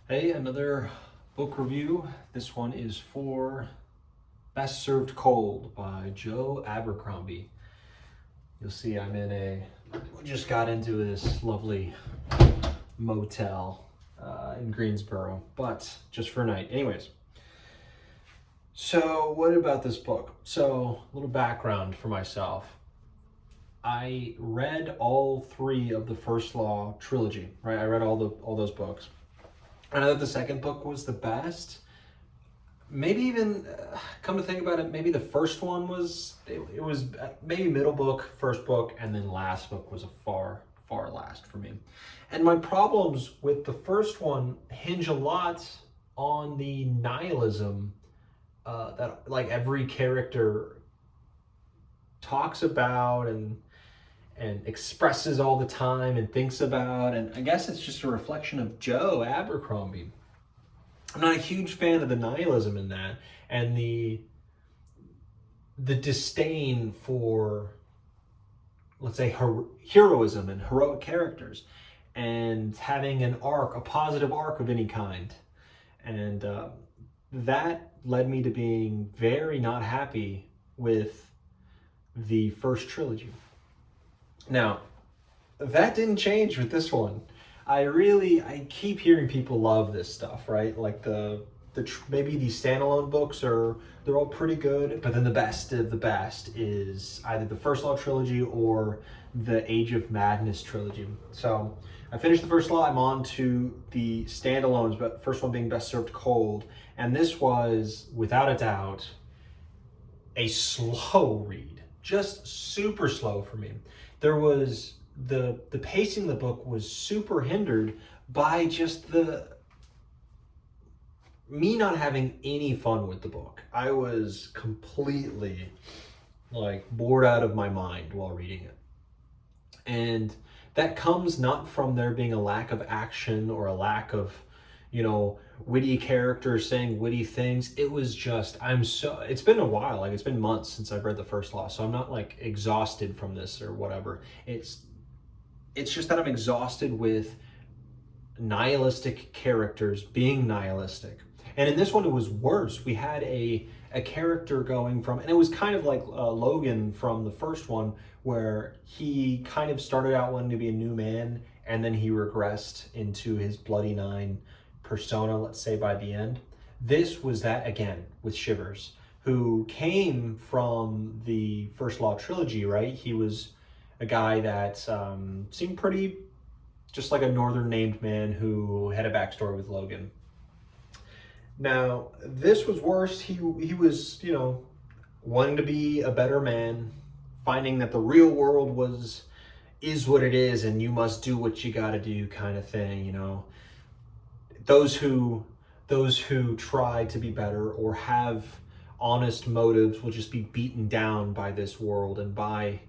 Hey, another book review. This one is for Best Served Cold by Joe Abercrombie. You'll see we just got into this lovely motel in Greensboro, but just for a night. Anyways, so what about this book? So, a little background for myself. I read all three of the First Law trilogy, right? I read all those books. I know that the second book was the best. Maybe even, come to think about it, maybe the first one was, it was maybe middle book, first book, and then last book was a far last for me. And my problems with the first one hinge a lot on the nihilism that like every character talks about and expresses all the time and thinks about. And I guess it's just a reflection of Joe Abercrombie. I'm not a huge fan of the nihilism in that and the disdain for, let's say, heroism and heroic characters and having an arc, a positive arc of any kind. And that led me to being very not happy with the first trilogy. Now, that didn't change with this one. I keep hearing people love this stuff, right? Like maybe these standalone books they're all pretty good, but then the best of the best is either the First Law trilogy or the Age of Madness trilogy. So I finished the First Law. I'm on to the standalones, but first one being Best Served Cold, and this was without a doubt a slow read, just super slow for me. There was the pacing of the book was super hindered by just me not having any fun with the book. I was completely like bored out of my mind while reading it. And that comes not from there being a lack of action or a lack of, witty characters saying witty things. It was just, it's been a while, like it's been months since I've read the First Law, so I'm not like exhausted from this or whatever. It's just that I'm exhausted with nihilistic characters being nihilistic. And in this one, it was worse. We had a character going from, and it was kind of like Logan from the first one, where he kind of started out wanting to be a new man, and then he regressed into his Bloody Nine persona, let's say, by the end. This was that again with Shivers, who came from the First Law trilogy, right? He was a guy that seemed pretty just like a northern named man who had a backstory with Logan. Now, this was worse. He was, wanting to be a better man, finding that the real world is what it is and you must do what you got to do kind of thing, Those who try to be better or have honest motives will just be beaten down by this world and by,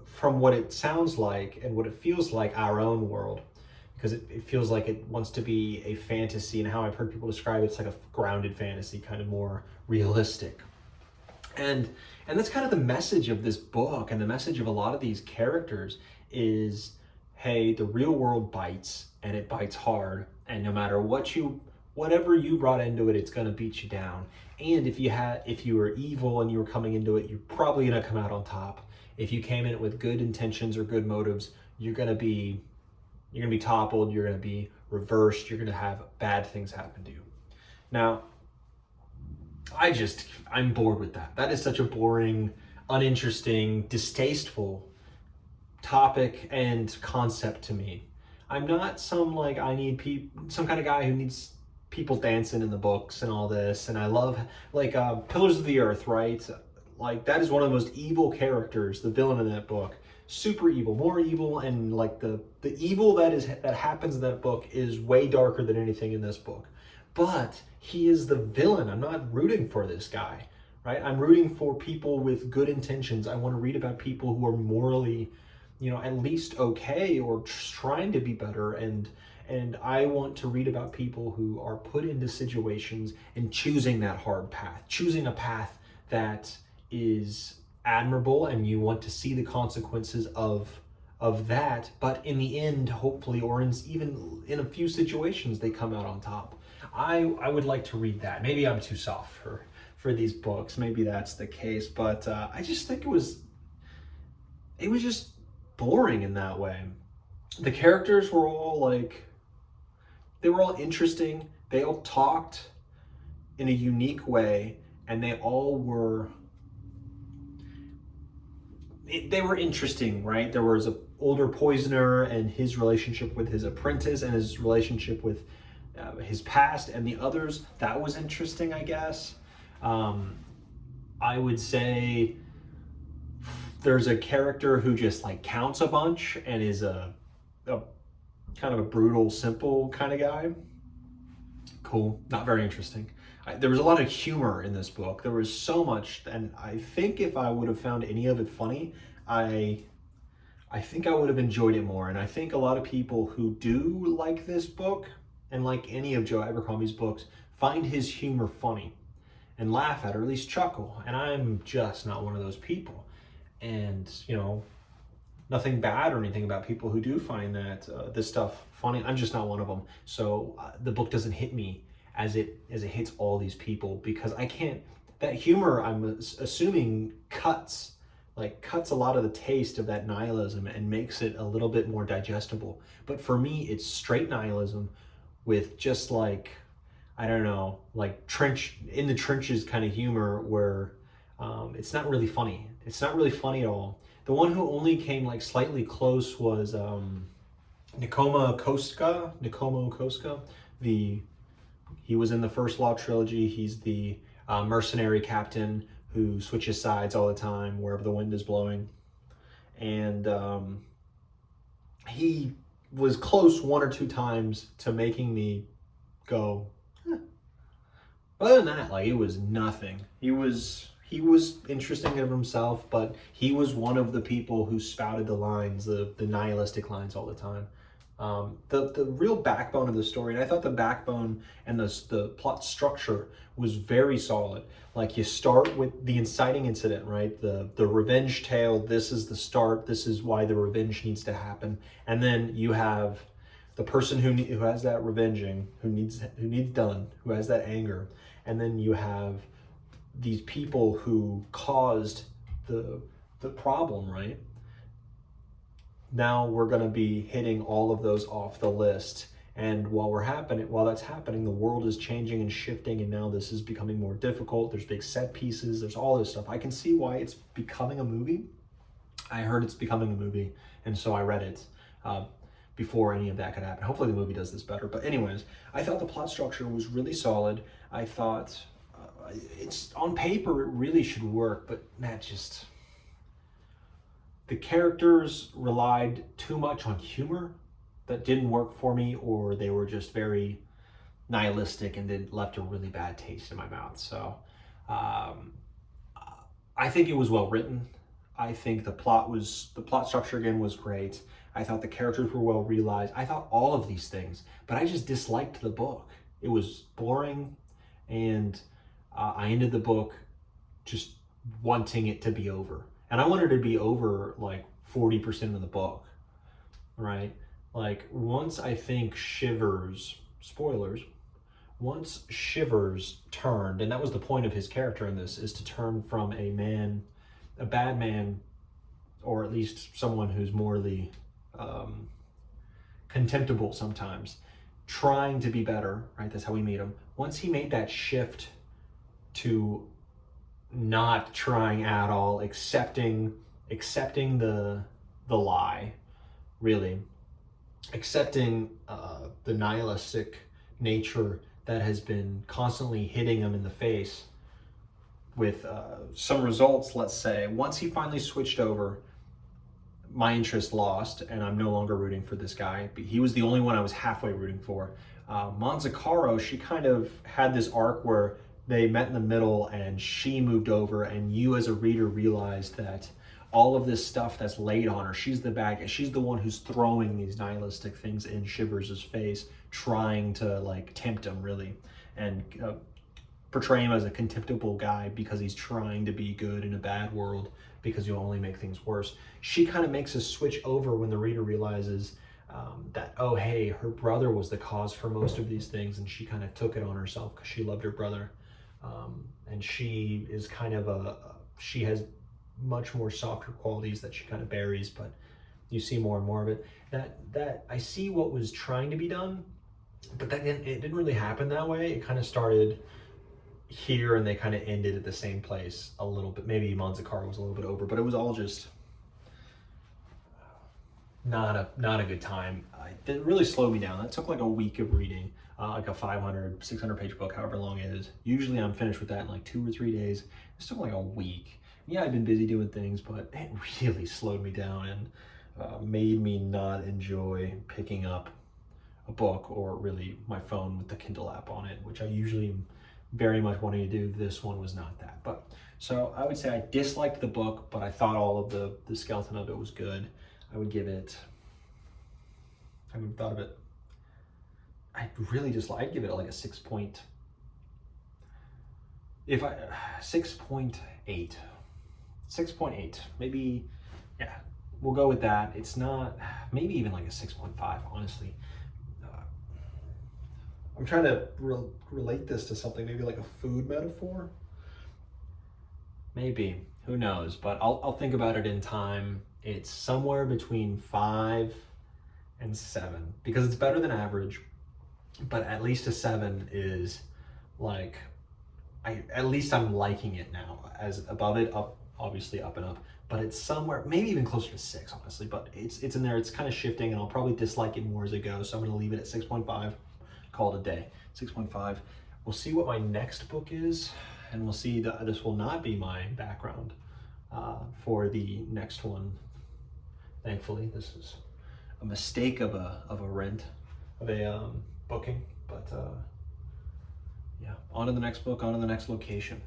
from what it sounds like and what it feels like, our own world, because it feels like it wants to be a fantasy, and how I've heard people describe it's like a grounded fantasy, kind of more realistic. And that's kind of the message of this book, and the message of a lot of these characters is, hey, the real world bites, and it bites hard, and no matter whatever you brought into it, it's going to beat you down. And if you were evil and you were coming into it, you're probably going to come out on top. If you came in with good intentions or good motives, you're going to be toppled, you're going to be reversed, you're going to have bad things happen to you. Now, I'm bored with that. That is such a boring, uninteresting, distasteful topic and concept to me. I'm not some kind of guy who needs people dancing in the books and all this. And I love Pillars of the Earth, right? Like that is one of the most evil characters, the villain in that book. Super evil, more evil, and like the evil that happens in that book is way darker than anything in this book. But he is the villain. I'm not rooting for this guy, right? I'm rooting for people with good intentions. I want to read about people who are morally, at least okay or trying to be better. And I want to read about people who are put into situations and choosing that hard path, choosing a path that is admirable, and you want to see the consequences of of that, but in the end, hopefully, or even in a few situations, they come out on top. I would like to read that. Maybe I'm too soft for these books. Maybe that's the case, but I just think it was just boring in that way. The characters were all like, they were all interesting. They all talked in a unique way, and they all were they were interesting, right? There was an older poisoner and his relationship with his apprentice and his relationship with his past, and the others. That was interesting, I guess. I would say there's a character who just like counts a bunch and is a kind of a brutal, simple kind of guy. Cool, not very interesting. There was a lot of humor in this book. There was so much, and I think if I would have found any of it funny, I think I would have enjoyed it more. And I think a lot of people who do like this book, and like any of Joe Abercrombie's books, find his humor funny and laugh at, or at least chuckle. And I'm just not one of those people. And, you know, nothing bad or anything about people who do find that this stuff funny. I'm just not one of them. So the book doesn't hit me as it hits all these people, because I can't, that humor, I'm assuming, cuts a lot of the taste of that nihilism and makes it a little bit more digestible. But for me, it's straight nihilism with just like, I don't know, like in the trenches kind of humor where it's not really funny. It's not really funny at all. The one who only came like slightly close was Nekoma Koska. He was in the First Law trilogy. He's the mercenary captain who switches sides all the time wherever the wind is blowing. And he was close one or two times to making me go, huh. Other than that, like, it was nothing. He was interesting of himself, but he was one of the people who spouted the lines, the nihilistic lines all the time. The real backbone of the story, and I thought the backbone and the plot structure was very solid. Like, you start with the inciting incident, right? The revenge tale. This is the start. This is why the revenge needs to happen. And then you have the person who has that revenging, who needs done, who has that anger. And then you have these people who caused the problem, right? Now we're going to be hitting all of those off the list. And while that's happening, the world is changing and shifting, and now this is becoming more difficult. There's big set pieces. There's all this stuff. I can see why it's becoming a movie. I heard it's becoming a movie, and so I read it before any of that could happen. Hopefully the movie does this better. But anyways, I thought the plot structure was really solid. I thought it's on paper, it really should work, but the characters relied too much on humor that didn't work for me, or they were just very nihilistic and then left a really bad taste in my mouth. So I think it was well written. I think the plot structure again was great. I thought the characters were well realized. I thought all of these things, but I just disliked the book. It was boring, and I ended the book just wanting it to be over. And I wanted it to be over like 40% of the book, right? Like, once I think Shivers, spoilers, once Shivers turned, and that was the point of his character in this, is to turn from a bad man, or at least someone who's morally contemptible sometimes, trying to be better, right? That's how we meet him. Once he made that shift to not trying at all, accepting the lie, really, accepting the nihilistic nature that has been constantly hitting him in the face with some results, let's say. Once he finally switched over, my interest lost, and I'm no longer rooting for this guy. He was the only one I was halfway rooting for. Manzacaro, she kind of had this arc where they met in the middle and she moved over, and you as a reader realized that all of this stuff that's laid on her, she's the bad guy. She's the one who's throwing these nihilistic things in Shivers' face, trying to like tempt him, really, and portray him as a contemptible guy because he's trying to be good in a bad world, because you only make things worse. She kind of makes a switch over when the reader realizes that, oh, hey, her brother was the cause for most of these things, and she kind of took it on herself because she loved her brother. And she is kind of she has much more softer qualities that she kind of buries, but you see more and more of it. That I see what was trying to be done, but it didn't really happen that way. It kind of started here and they kind of ended at the same place a little bit. Maybe Manzikara was a little bit over, but it was all just not a good time. It really slowed me down. That took like a week of reading, like a 500, 600 page book, however long it is. Usually I'm finished with that in like 2 or 3 days. It took like a week. Yeah, I've been busy doing things, but it really slowed me down and made me not enjoy picking up a book or really my phone with the Kindle app on it, which I usually am very much wanting to do. This one was not that. But so I would say I disliked the book, but I thought all of the skeleton of it was good. I would give it, I haven't thought of it. I'd give it like a 6.8. 6.8, maybe, yeah, we'll go with that. It's not, maybe even like a 6.5, honestly. I'm trying to relate this to something, maybe like a food metaphor. Maybe, who knows, but I'll think about it in time. It's somewhere between 5 and 7, because it's better than average, but at least a 7 is like, at least I'm liking it now. As above it, up, obviously up and up, but it's somewhere, maybe even closer to 6, honestly, but it's in there. It's kind of shifting, and I'll probably dislike it more as it goes, so I'm gonna leave it at 6.5, call it a day. 6.5. We'll see what my next book is, and we'll see that this will not be my background for the next one. Thankfully, this is a mistake of a booking, but yeah, on to the next book, on to the next location.